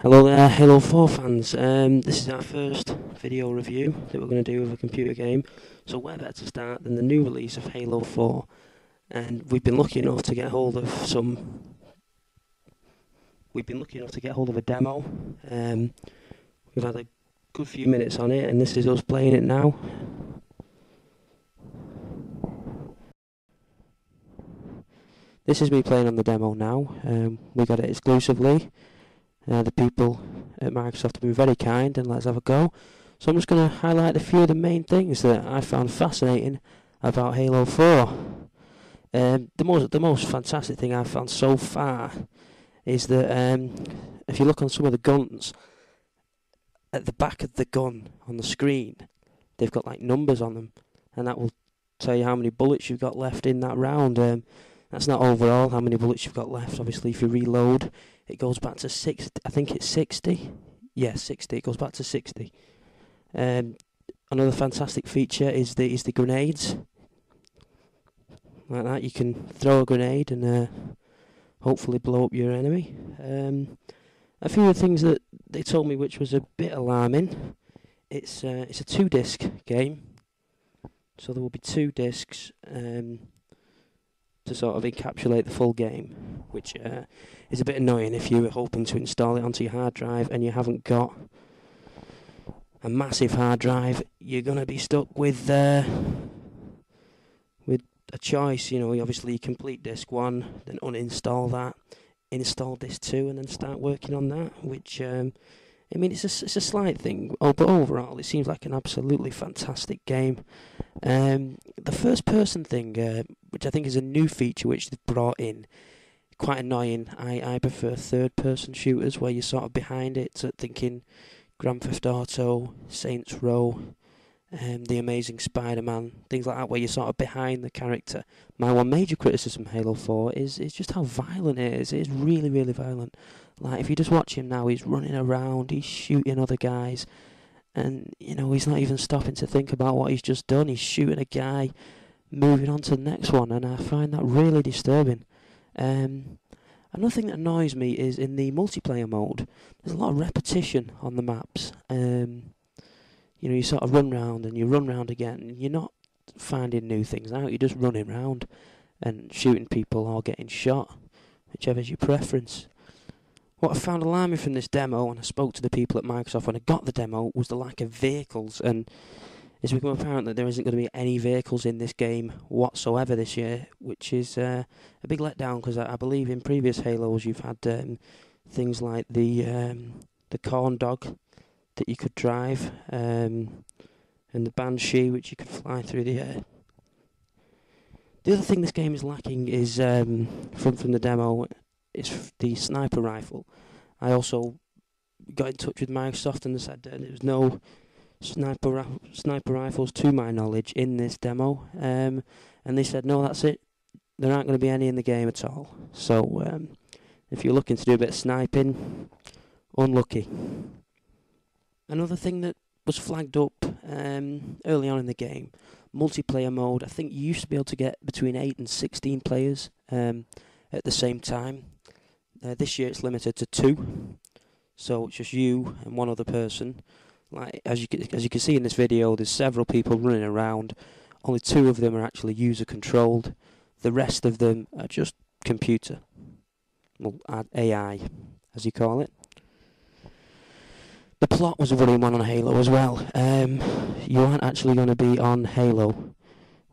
Hello there, Halo 4 fans. This is our first video review that we're going to do of a computer game. So where better to start than the new release of Halo 4. And we've been lucky enough to get hold of a demo. We've had a good few minutes on it, and this is us playing it now. This is me playing on the demo now. We got it exclusively. The people at Microsoft have been very kind and let's have a go. So I'm just going to highlight a few of the main things that I found fascinating about Halo 4. The most fantastic thing I've found so far is that if you look on some of the guns, at the back of the gun on the screen, they've got like numbers on them, and that will tell you how many bullets you've got left in that round. That's not overall how many bullets you've got left. Obviously, if you reload, it goes back to 60. I think it's 60. Yeah, 60. It goes back to 60. Another fantastic feature is the grenades. Like that, you can throw a grenade and hopefully blow up your enemy. A few of the things that they told me which was a bit alarming. It's a 2-disc game, so there will be 2 discs to sort of encapsulate the full game, which is a bit annoying if you were hoping to install it onto your hard drive and you haven't got a massive hard drive. You're going to be stuck with a choice. You know, obviously you complete disc 1, then uninstall that, install disc 2, and then start working on that, which I mean, it's a slight thing, but overall it seems like an absolutely fantastic game. The first person thing, which I think is a new feature which they've brought in, quite annoying. I prefer third person shooters where you're sort of behind it, so thinking Grand Theft Auto, Saints Row, The Amazing Spider-Man, things like that, where you're sort of behind the character. My one major criticism of Halo 4 is just how violent it is. It is really, really violent. Like, if you just watch him now, he's running around, he's shooting other guys, and, you know, he's not even stopping to think about what he's just done. He's shooting a guy, moving on to the next one, and I find that really disturbing. Another thing that annoys me is in the multiplayer mode, there's a lot of repetition on the maps. You know, you sort of run round and you run round again, and you're not finding new things out, you're just running round and shooting people or getting shot, whichever's your preference. What I found alarming from this demo, and I spoke to the people at Microsoft when I got the demo, was the lack of vehicles, and it's become apparent that there isn't going to be any vehicles in this game whatsoever this year, which is a big letdown, because I believe in previous Halos you've had things like the corn dog that you could drive, and the Banshee, which you could fly through the air. The other thing this game is lacking is, from the demo, is the sniper rifle. I also got in touch with Microsoft and they said there was no sniper rifles, to my knowledge, in this demo. And they said, no, that's it. There aren't going to be any in the game at all. So, if you're looking to do a bit of sniping, unlucky. Another thing that was flagged up early on in the game, multiplayer mode. I think you used to be able to get between 8 and 16 players at the same time. This year it's limited to 2, so it's just you and one other person. Like as you can see in this video, there's several people running around. Only 2 of them are actually user controlled. The rest of them are just computer, well, AI, as you call it. The plot was a running one on Halo as well. You aren't actually going to be on Halo.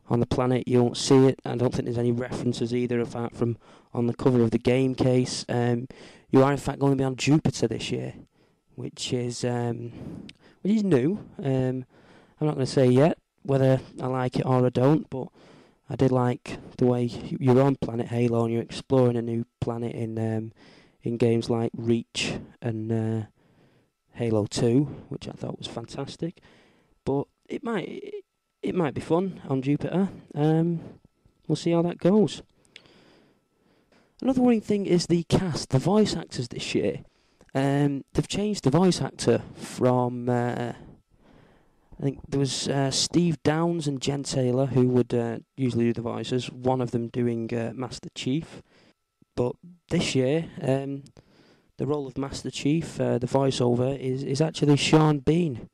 On the planet, you won't see it. I don't think there's any references either, apart from on the cover of the game case. You are in fact going to be on Jupiter this year, which is new. I'm not going to say yet whether I like it or I don't, but I did like the way you're on planet Halo and you're exploring a new planet in games like Reach and Halo 2, which I thought was fantastic. But it might be fun on Jupiter. We'll see how that goes. Another worrying thing is the cast, the voice actors this year. They've changed the voice actor from, I think there was Steve Downes and Jen Taylor, who would usually do the voices, one of them doing Master Chief. But this year, the role of Master Chief, the voiceover, is actually Sean Bean,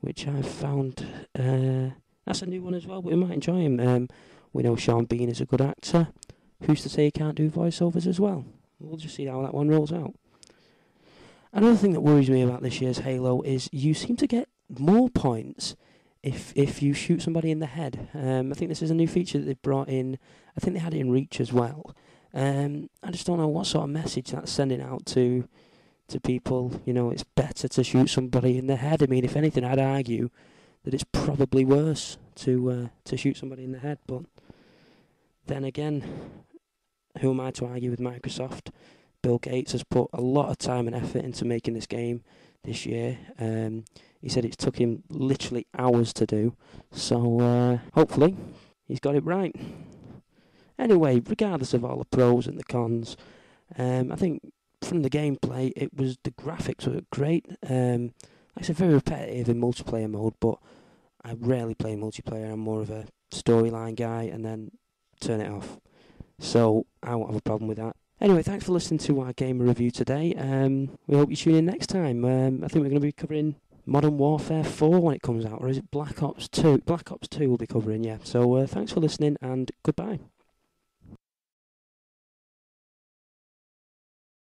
which I've found, that's a new one as well, but we might enjoy him. We know Sean Bean is a good actor. Who's to say he can't do voiceovers as well? We'll just see how that one rolls out. Another thing that worries me about this year's Halo is you seem to get more points if you shoot somebody in the head. I think this is a new feature that they've brought in. I think they had it in Reach as well. I just don't know what sort of message that's sending out to people. You know, it's better to shoot somebody in the head. I mean, if anything, I'd argue that it's probably worse to shoot somebody in the head. But then again, who am I to argue with Microsoft? Bill Gates has put a lot of time and effort into making this game this year. He said it's took him literally hours to do. So hopefully he's got it right. Anyway, regardless of all the pros and the cons, I think from the gameplay, the graphics were great. Like I said, very repetitive in multiplayer mode, but I rarely play multiplayer. I'm more of a storyline guy and then turn it off. So I won't have a problem with that. Anyway, thanks for listening to our gamer review today. We hope you tune in next time. I think we're going to be covering Modern Warfare 4 when it comes out, or is it Black Ops 2? Black Ops 2 we'll be covering, yeah. So thanks for listening, and goodbye.